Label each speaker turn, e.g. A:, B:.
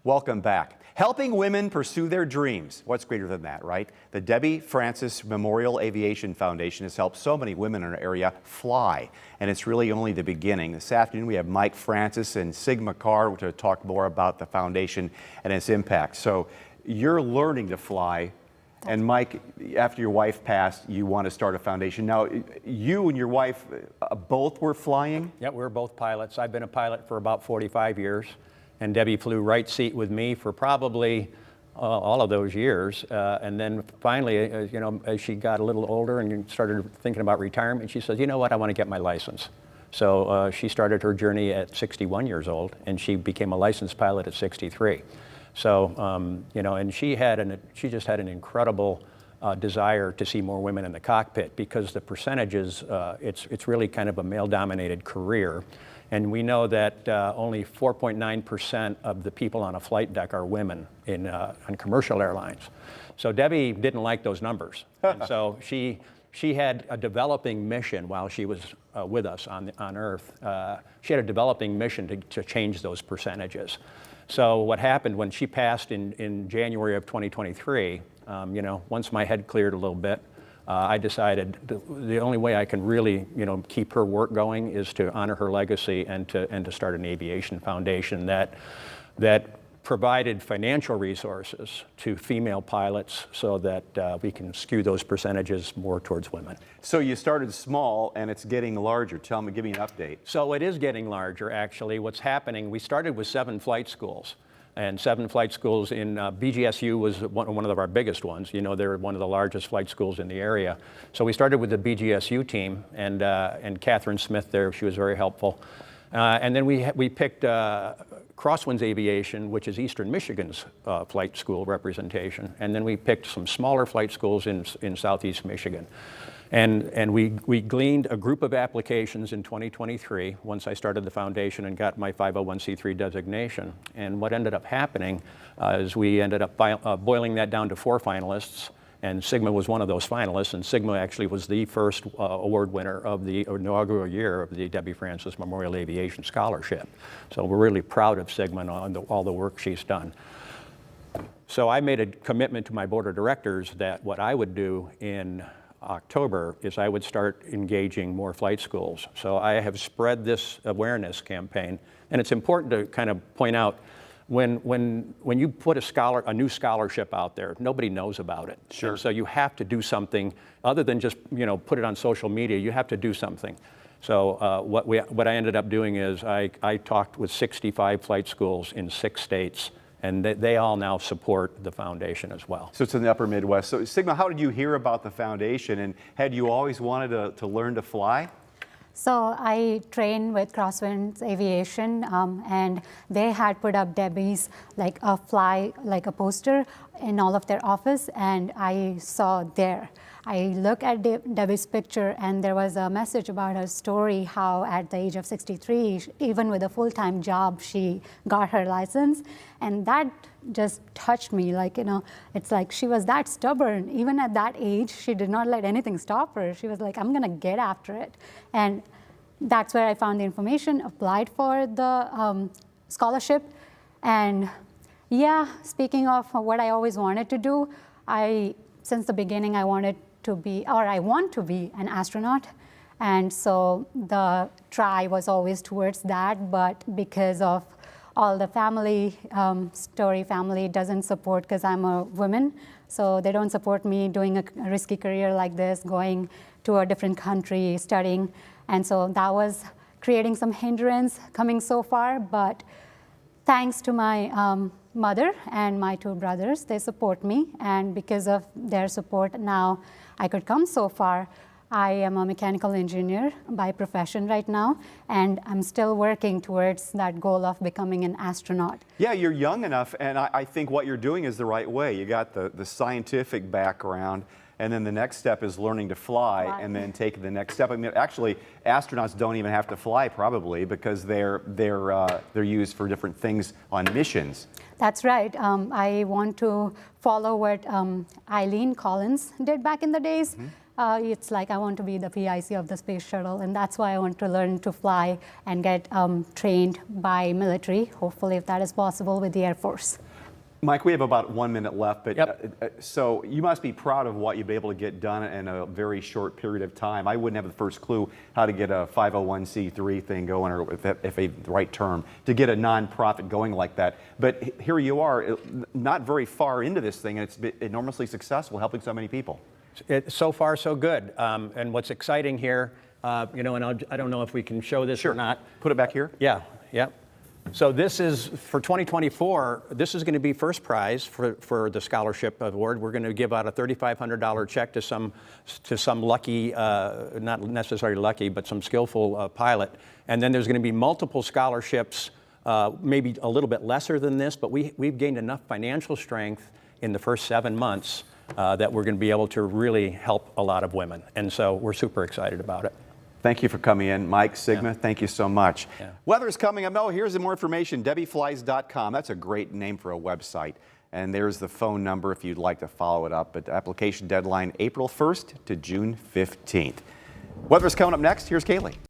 A: Welcome back. Helping women pursue their dreams. What's greater than that, right? The Debbie Francis Memorial Aviation Foundation has helped so many women in our area fly, and it's really only the beginning. This afternoon we have Mike Franceus and Sigma Kar to talk more about the foundation and its impact. So you're learning to fly, and Mike, after your wife passed, you want to start a foundation. Now, you and your wife both were flying?
B: Yeah, we're both pilots. I've been a pilot for about 45 years. And Debbie flew right seat with me for probably all of those years. And then finally, as she got a little older and started thinking about retirement, she says, you know what, I want to get my license. So she started her journey at 61 years old, and she became a licensed pilot at 63. So, and she just had an incredible desire to see more women in the cockpit, because the percentages, it's really kind of a male-dominated career. And we know that only 4.9% of the people on a flight deck are women on commercial airlines. So Debbie didn't like those numbers. And so she had a developing mission while she was with us on Earth. She had a developing mission to change those percentages. So what happened when she passed in January of 2023, once my head cleared a little bit, I decided the only way I can really, keep her work going is to honor her legacy and to start an aviation foundation that provided financial resources to female pilots so that we can skew those percentages more towards women.
A: So you started small and it's getting larger. Tell me, give me an update.
B: So it is getting larger, actually. What's happening, we started with 7 flight schools. And 7 flight schools in BGSU was one of our biggest ones. They're one of the largest flight schools in the area. So we started with the BGSU team, and Catherine Smith there, she was very helpful. And then we picked Crosswinds Aviation, which is Eastern Michigan's flight school representation. And then we picked some smaller flight schools in Southeast Michigan. And we gleaned a group of applications in 2023 once I started the foundation and got my 501c3 designation. And what ended up happening is we ended up boiling that down to 4 finalists, and Sigma was one of those finalists, and Sigma actually was the first award winner of the inaugural year of the Debbie Francis Memorial Aviation Scholarship. So we're really proud of Sigma and all the work she's done. So I made a commitment to my board of directors that what I would do in October is I would start engaging more flight schools. So I have spread this awareness campaign, and it's important to kind of point out when you put a new scholarship out there, nobody knows about it.
A: Sure.
B: And so you have to do something other than just put it on social media. You have to do something. So what I ended up doing is I talked with 65 flight schools in 6 states. And they all now support the foundation as well.
A: So it's in the upper Midwest. So Sigma, how did you hear about the foundation, and had you always wanted to learn to fly?
C: So I trained with Crosswinds Aviation, and they had put up Debbie's like a poster in all of their office, and I saw there. I looked at Debbie's picture, and there was a message about her story, how at the age of 63, even with a full-time job, she got her license. And that just touched me. It's like she was that stubborn. Even at that age, she did not let anything stop her. She was like, I'm going to get after it. And that's where I found the information, applied for the scholarship. And yeah, speaking of what I always wanted to do, since the beginning, I want to be an astronaut. And so the try was always towards that, but because of all the family doesn't support, because I'm a woman, so they don't support me doing a risky career like this, going to a different country, studying. And so that was creating some hindrance coming so far, but thanks to my mother and my 2 brothers, they support me, and because of their support, now I could come so far. I am a mechanical engineer by profession right now, and I'm still working towards that goal of becoming an astronaut.
A: Yeah, you're young enough, and I think what you're doing is the right way. You got the scientific background, and then the next step is learning to fly, and then taking the next step. I mean, actually, astronauts don't even have to fly probably, because they're used for different things on missions.
C: That's right. I want to follow what Eileen Collins did back in the days. It's like I want to be the PIC of the space shuttle, and that's why I want to learn to fly and get trained by military, hopefully if that is possible with the Air Force.
A: Mike, we have about 1 minute left, but
B: Yep.
A: So you must be proud of what you've been able to get done in a very short period of time. I wouldn't have the first clue how to get a 501c3 thing going, or if the right term, to get a nonprofit going like that. But here you are, not very far into this thing, and it's been enormously successful, helping so many people.
B: So far, so good. And what's exciting here, you know, and I don't know if we can show this or not.
A: Put it back here.
B: Yeah, yeah. So this is, for 2024, this is going to be first prize for the scholarship award. We're going to give out a $3,500 check to some lucky, not necessarily lucky, but some skillful pilot. And then there's going to be multiple scholarships, maybe a little bit lesser than this, but we've gained enough financial strength in the first 7 months that we're going to be able to really help a lot of women. And so we're super excited about it.
A: Thank you for coming in. Mike, Sigma, thank you so much.
B: Yeah.
A: Weather's coming up. Oh, here's some more information, debbieflies.com. That's a great name for a website. And there's the phone number if you'd like to follow it up. But the application deadline, April 1st to June 15th. Weather's coming up next. Here's Kaylee.